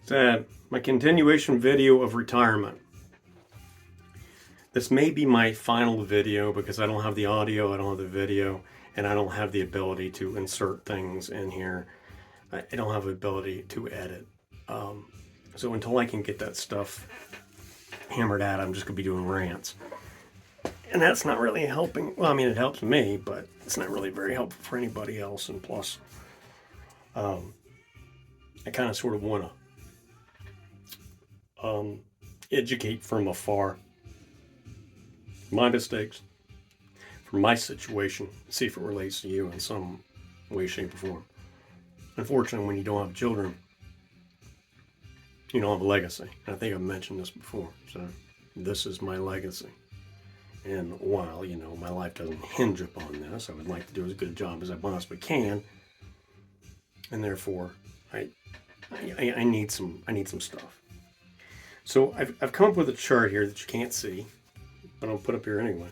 It's my continuation video of retirement. This may be my final video because I don't have the audio, I don't have the video, and I don't have the ability to insert things in here. I don't have the ability to edit. So until I can get that stuff hammered out, I'm just going to be doing rants. And that's not really helping. Well, I mean, it helps me, but it's not really very helpful for anybody else. And plus, I kind of sort of want to educate from afar my mistakes, from my situation, see if it relates to you in some way, shape, or form. Unfortunately, when you don't have children, you don't have a legacy. I think I've mentioned this before. So this is my legacy. And while, my life doesn't hinge upon this, I would like to do as good a job as I possibly can. And therefore, I need some stuff. So I've come up with a chart here that you can't see, but I'll put up here anyway.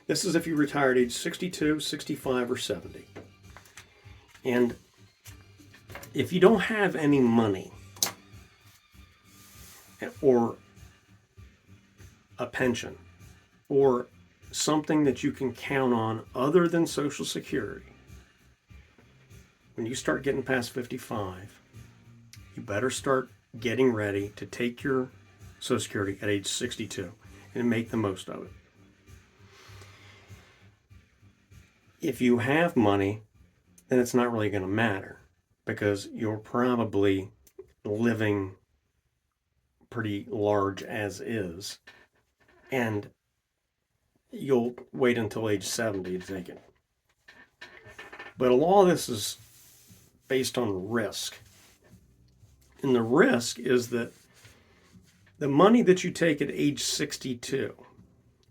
This is if you retired age 62, 65, or 70. And if you don't have any money or a pension or something that you can count on other than Social Security, when you start getting past 55, you better start getting ready to take your Social Security at age 62 and make the most of it. If you have money, then it's not really going to matter because you're probably living pretty large as is, and you'll wait until age 70 to take it. But a lot of this is based on risk. And the risk is that the money that you take at age 62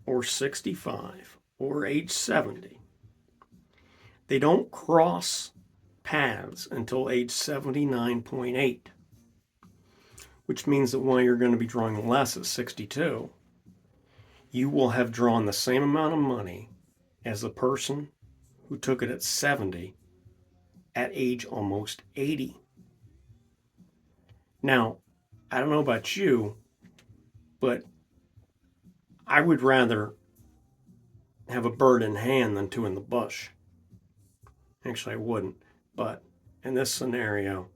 or 65 or age 70, they don't cross paths until age 79.8, which means that while you're going to be drawing less at 62, you will have drawn the same amount of money as the person who took it at 70 at age almost 80. Now, I don't know about you, but I would rather have a bird in hand than two in the bush. Actually, I wouldn't. But in this scenario,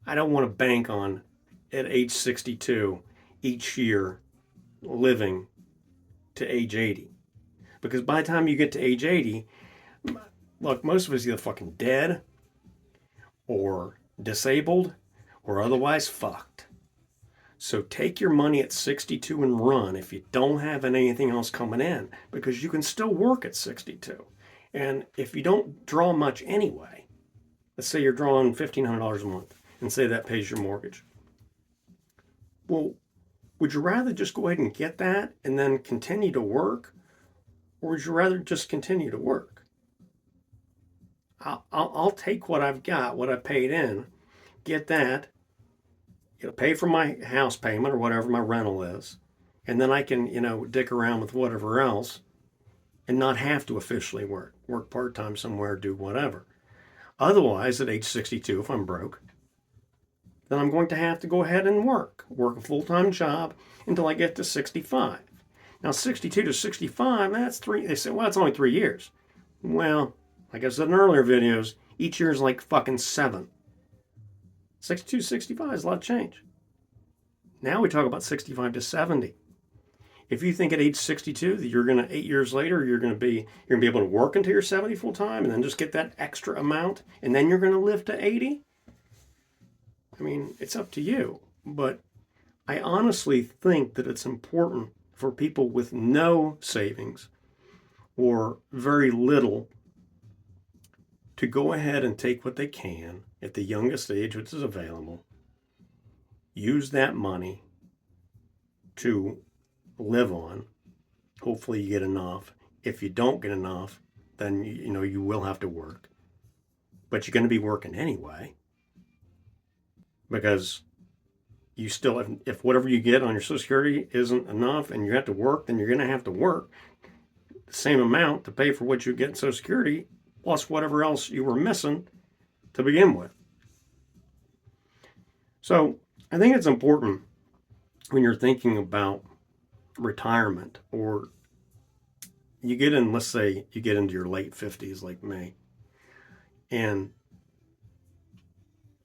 I don't want to bank on at age 62 each year living to age 80. Because by the time you get to age 80, look, most of us are either fucking dead or disabled or otherwise fucked. So take your money at 62 and run if you don't have anything else coming in, because you can still work at 62. And if you don't draw much anyway, let's say you're drawing $1,500 a month and say that pays your mortgage. Well, would you rather just go ahead and get that and then continue to work? Or would you rather just continue to work? I'll take what I've got, what I paid in, get that, pay for my house payment or whatever my rental is, and then I can, dick around with whatever else and not have to officially work part-time somewhere, do whatever. Otherwise, at age 62, if I'm broke, then I'm going to have to go ahead and work a full-time job until I get to 65. Now, 62 to 65, that's they say, well, it's only 3 years. Well, like I said in earlier videos, each year is like fucking 7. 62 to 65 is a lot of change. Now we talk about 65 to 70. If you think at age 62 that you're going to 8 years later you're going to be able to work until you're 70 full time and then just get that extra amount and then you're going to live to 80, I mean, it's up to you. But I honestly think that it's important for people with no savings or very little to go ahead and take what they can at the youngest age which is available, use that money to live on. Hopefully you get enough. If you don't get enough, then you will have to work. But you're going to be working anyway, because you still, if whatever you get on your Social Security isn't enough and you have to work, then you're going to have to work the same amount to pay for what you get in Social Security plus whatever else you were missing to begin with. So I think it's important when you're thinking about retirement, or you get in, let's say you get into your late 50s like me, and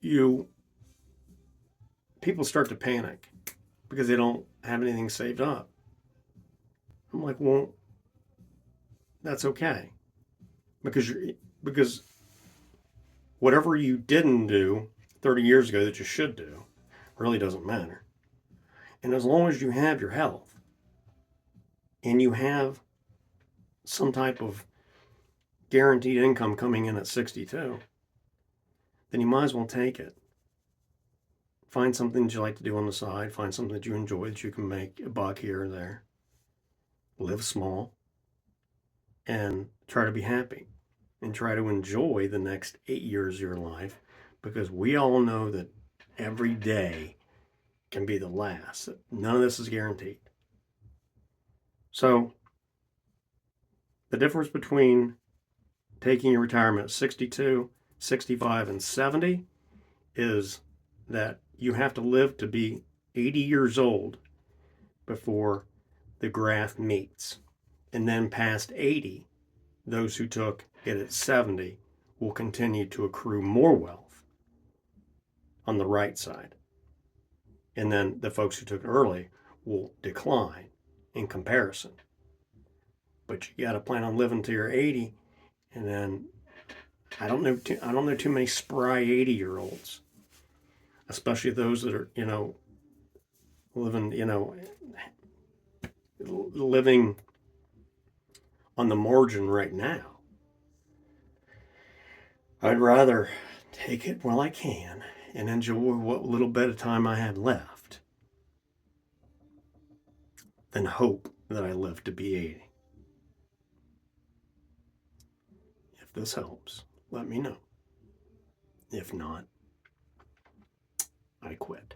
you people start to panic because they don't have anything saved up. I'm like, well, that's okay, because because whatever you didn't do 30 years ago that you should do really doesn't matter. And as long as you have your health and you have some type of guaranteed income coming in at 62, then you might as well take it. Find something that you like to do on the side. Find something that you enjoy that you can make a buck here or there. Live small and try to be happy and try to enjoy the next 8 years of your life, because we all know that every day can be the last. None of this is guaranteed. So, the difference between taking your retirement at 62, 65, and 70 is that you have to live to be 80 years old before the graph meets. And then past 80, those who took it at 70 will continue to accrue more wealth on the right side. And then the folks who took it early will decline in comparison. But you got to plan on living till you're 80, and then I don't know too many spry 80-year-olds, especially those that are living living on the margin right now. I'd rather take it while I can and enjoy what little bit of time I have left than hope that I live to be 80. If this helps, let me know. If not, I quit.